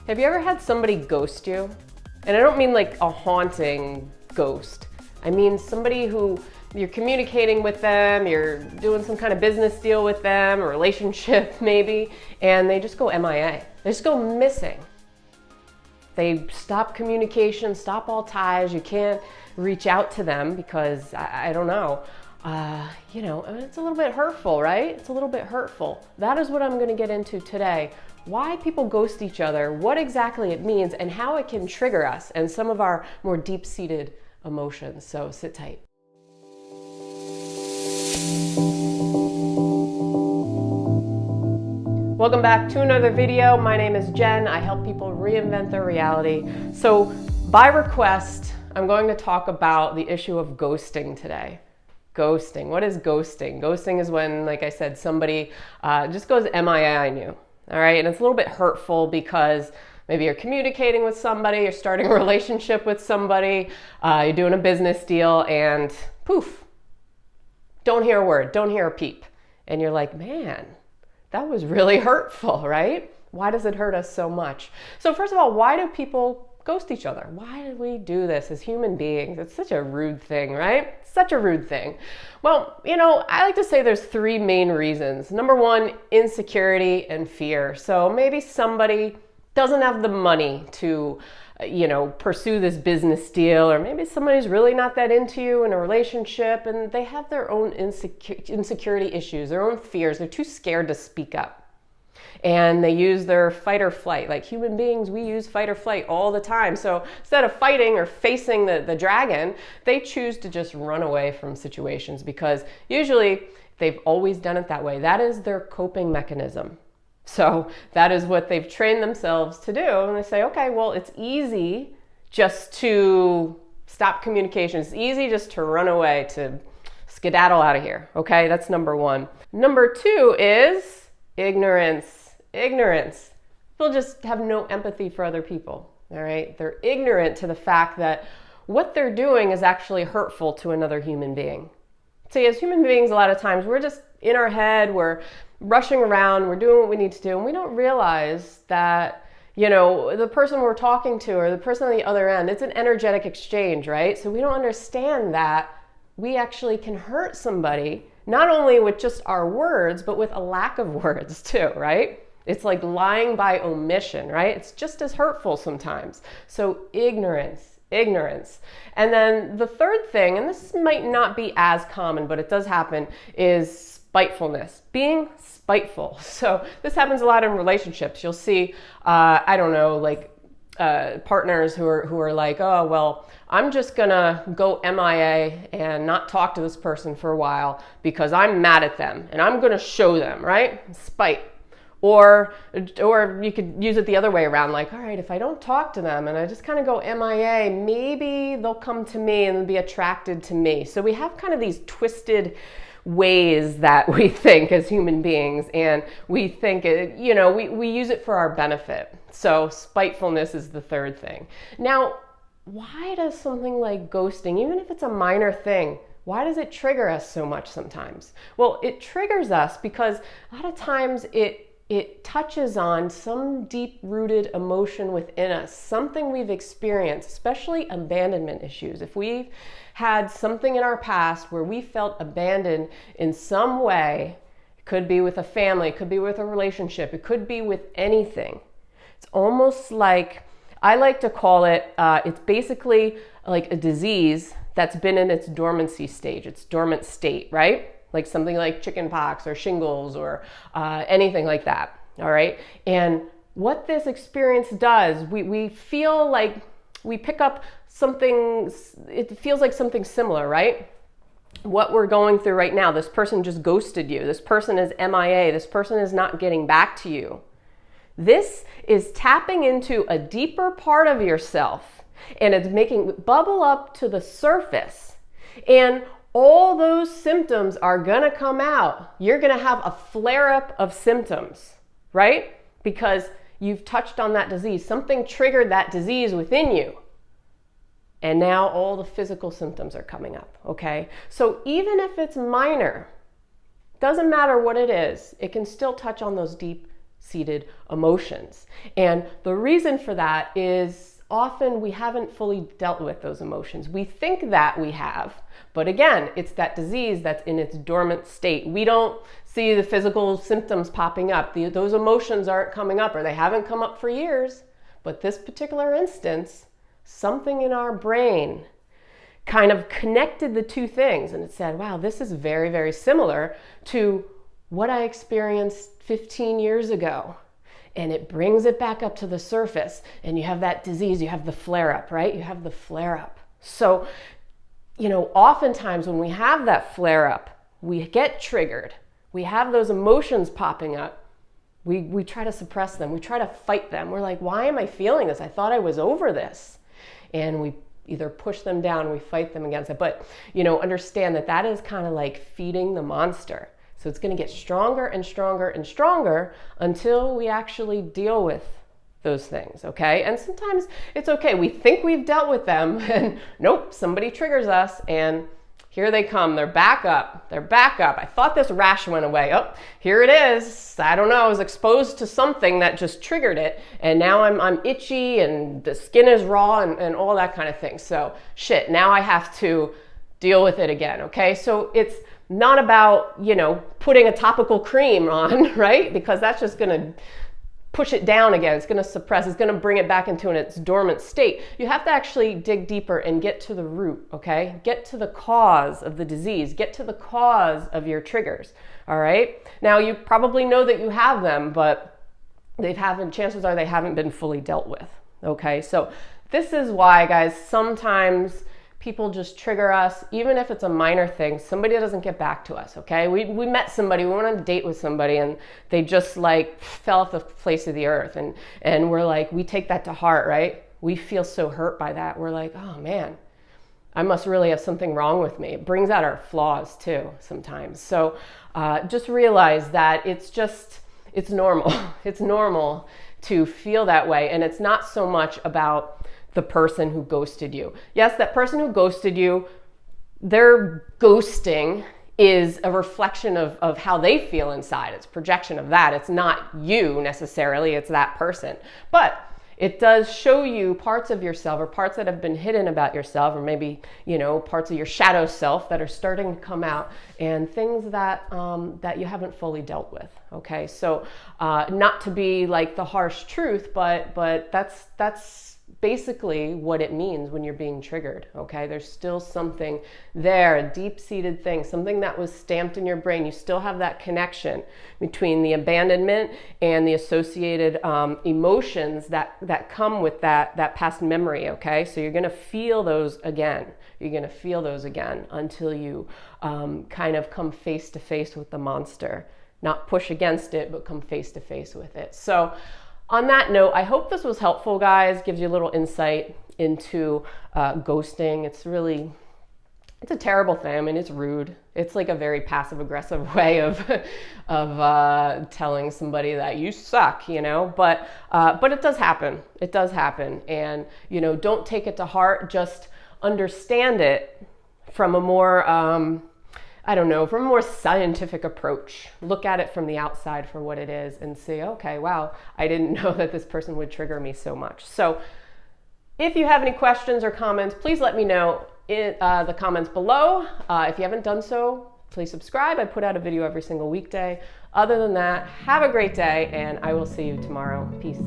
Have you ever had somebody ghost you? And I don't mean like a haunting ghost. I mean somebody who you're communicating with them, you're doing some kind of business deal with them, a relationship maybe, and they just go MIA. They just go missing. They stop communication, stop all ties. You can't reach out to them because, I don't know, it's a little bit hurtful, right? It's a little bit hurtful. That is what I'm going to get into today. Why people ghost each other, what exactly it means, and how it can trigger us and some of our more deep-seated emotions. So sit tight. Welcome back to another video. My name is Jen. I help people reinvent their reality. So by request, I'm going to talk about the issue of ghosting today. Ghosting. What is ghosting? Ghosting is when, like I said, somebody just goes MIA on you. All right, and it's a little bit hurtful because maybe you're communicating with somebody, you're starting a relationship with somebody, you're doing a business deal, and poof, don't hear a word, don't hear a peep. And you're like, man, that was really hurtful, right? Why does it hurt us so much? So first of all, why do people ghost each other? Why do we do this as human beings? It's such a rude thing, right? Such a rude thing. Well, I like to say there's three main reasons. Number one, insecurity and fear. So maybe somebody doesn't have the money to, pursue this business deal, or maybe somebody's really not that into you in a relationship and they have their own insecurity issues, their own fears. They're too scared to speak up. And they use their fight or flight. Like human beings, we use fight or flight all the time. So instead of fighting or facing the dragon, they choose to just run away from situations because usually they've always done it that way. That is their coping mechanism. So that is what they've trained themselves to do. And they say, okay, well, it's easy just to stop communication. It's easy just to run away, to skedaddle out of here. Okay, that's number one. Number two is ignorance. Ignorance. People just have no empathy for other people, all right? They're ignorant to the fact that what they're doing is actually hurtful to another human being. See, as human beings, a lot of times we're just in our head, we're rushing around, we're doing what we need to do, and we don't realize that, the person we're talking to or the person on the other end, it's an energetic exchange, right? So we don't understand that we actually can hurt somebody, not only with just our words, but with a lack of words too, right? It's like lying by omission, right? It's just as hurtful sometimes. So ignorance. And then the third thing, and this might not be as common, but it does happen, is spitefulness. Being spiteful. So this happens a lot in relationships. You'll see, partners who are like, oh, well, I'm just gonna go MIA and not talk to this person for a while because I'm mad at them and I'm gonna show them, right? Spite. Or you could use it the other way around, like, all right, if I don't talk to them and I just kind of go MIA, maybe they'll come to me and be attracted to me. So we have kind of these twisted ways that we think as human beings, and we think, we use it for our benefit. So spitefulness is the third thing. Now, why does something like ghosting, even if it's a minor thing, why does it trigger us so much sometimes? Well, it triggers us because a lot of times it touches on some deep-rooted emotion within us, something we've experienced, especially abandonment issues. If we've had something in our past where we felt abandoned in some way, it could be with a family, it could be with a relationship, it could be with anything. It's almost like, I like to call it, it's basically like a disease that's been in its dormancy stage, its dormant state, right? Like something like chickenpox or shingles or anything like that, all right? And what this experience does, we feel like we pick up something, it feels like something similar, right? What we're going through right now, this person just ghosted you, this person is MIA, this person is not getting back to you. This is tapping into a deeper part of yourself, and it's making it bubble up to the surface. And all those symptoms are gonna come out. You're gonna have a flare-up of symptoms, right? Because you've touched on that disease. Something triggered that disease within you. And now all the physical symptoms are coming up, okay? So even if it's minor, doesn't matter what it is, it can still touch on those deep deep-seated emotions. And the reason for that is often we haven't fully dealt with those emotions. We think that we have, but again, it's that disease that's in its dormant state. We don't see the physical symptoms popping up. Those emotions aren't coming up, or they haven't come up for years. But this particular instance, something in our brain kind of connected the two things, and it said, wow, this is very, very similar to what I experienced 15 years ago. And it brings it back up to the surface, and you have that disease, you have the flare-up, right? You have the flare-up. So, oftentimes when we have that flare-up, we get triggered, we have those emotions popping up, we try to suppress them, we try to fight them. We're like, why am I feeling this? I thought I was over this. And we either push them down, we fight them against it. But, understand that that is kind of like feeding the monster. So it's going to get stronger and stronger and stronger until we actually deal with those things, okay? And sometimes it's okay. We think we've dealt with them, and nope, somebody triggers us, and here they come. They're back up. They're back up. I thought this rash went away. Oh, here it is. I don't know. I was exposed to something that just triggered it, and now I'm itchy, and the skin is raw, and all that kind of thing. So shit, now I have to deal with it again, okay? So it's not about, putting a topical cream on, right? Because that's just going to push it down again. It's going to suppress, it's going to bring it back into its dormant state. You have to actually dig deeper and get to the root, okay? Get to the cause of the disease, get to the cause of your triggers, all right? Now, you probably know that you have them, but chances are they haven't been fully dealt with, okay? So this is why, guys, sometimes people just trigger us, even if it's a minor thing. Somebody doesn't get back to us, okay? We met somebody, we went on a date with somebody, and they just fell off the face of the earth. And we're like, we take that to heart, right? We feel so hurt by that. We're like, oh man, I must really have something wrong with me. It brings out our flaws too sometimes. So just realize that it's normal. It's normal to feel that way. And it's not so much about the person who ghosted you. Yes, that person who ghosted you, their ghosting is a reflection of how they feel inside. It's projection of that. It's not you necessarily, it's that person. But it does show you parts of yourself, or parts that have been hidden about yourself, or maybe, parts of your shadow self that are starting to come out, and things that that you haven't fully dealt with. Okay, so not to be like the harsh truth, but that's basically what it means when you're being triggered, okay? There's still something there, a deep-seated thing, something that was stamped in your brain. You still have that connection between the abandonment and the associated emotions that come with that past memory, okay? So you're gonna feel those again. You're gonna feel those again until you kind of come face to face with the monster. Not push against it, but come face to face with it. So on that note, I hope this was helpful, guys. Gives you a little insight into ghosting. It's a terrible thing. I mean, it's rude. It's like a very passive-aggressive way of telling somebody that you suck, But it does happen. It does happen, and don't take it to heart. Just understand it from a more from a more scientific approach. Look at it from the outside for what it is and say, okay, wow, I didn't know that this person would trigger me so much. So if you have any questions or comments, please let me know in the comments below. If you haven't done so, please subscribe. I put out a video every single weekday. Other than that, have a great day, and I will see you tomorrow. Peace.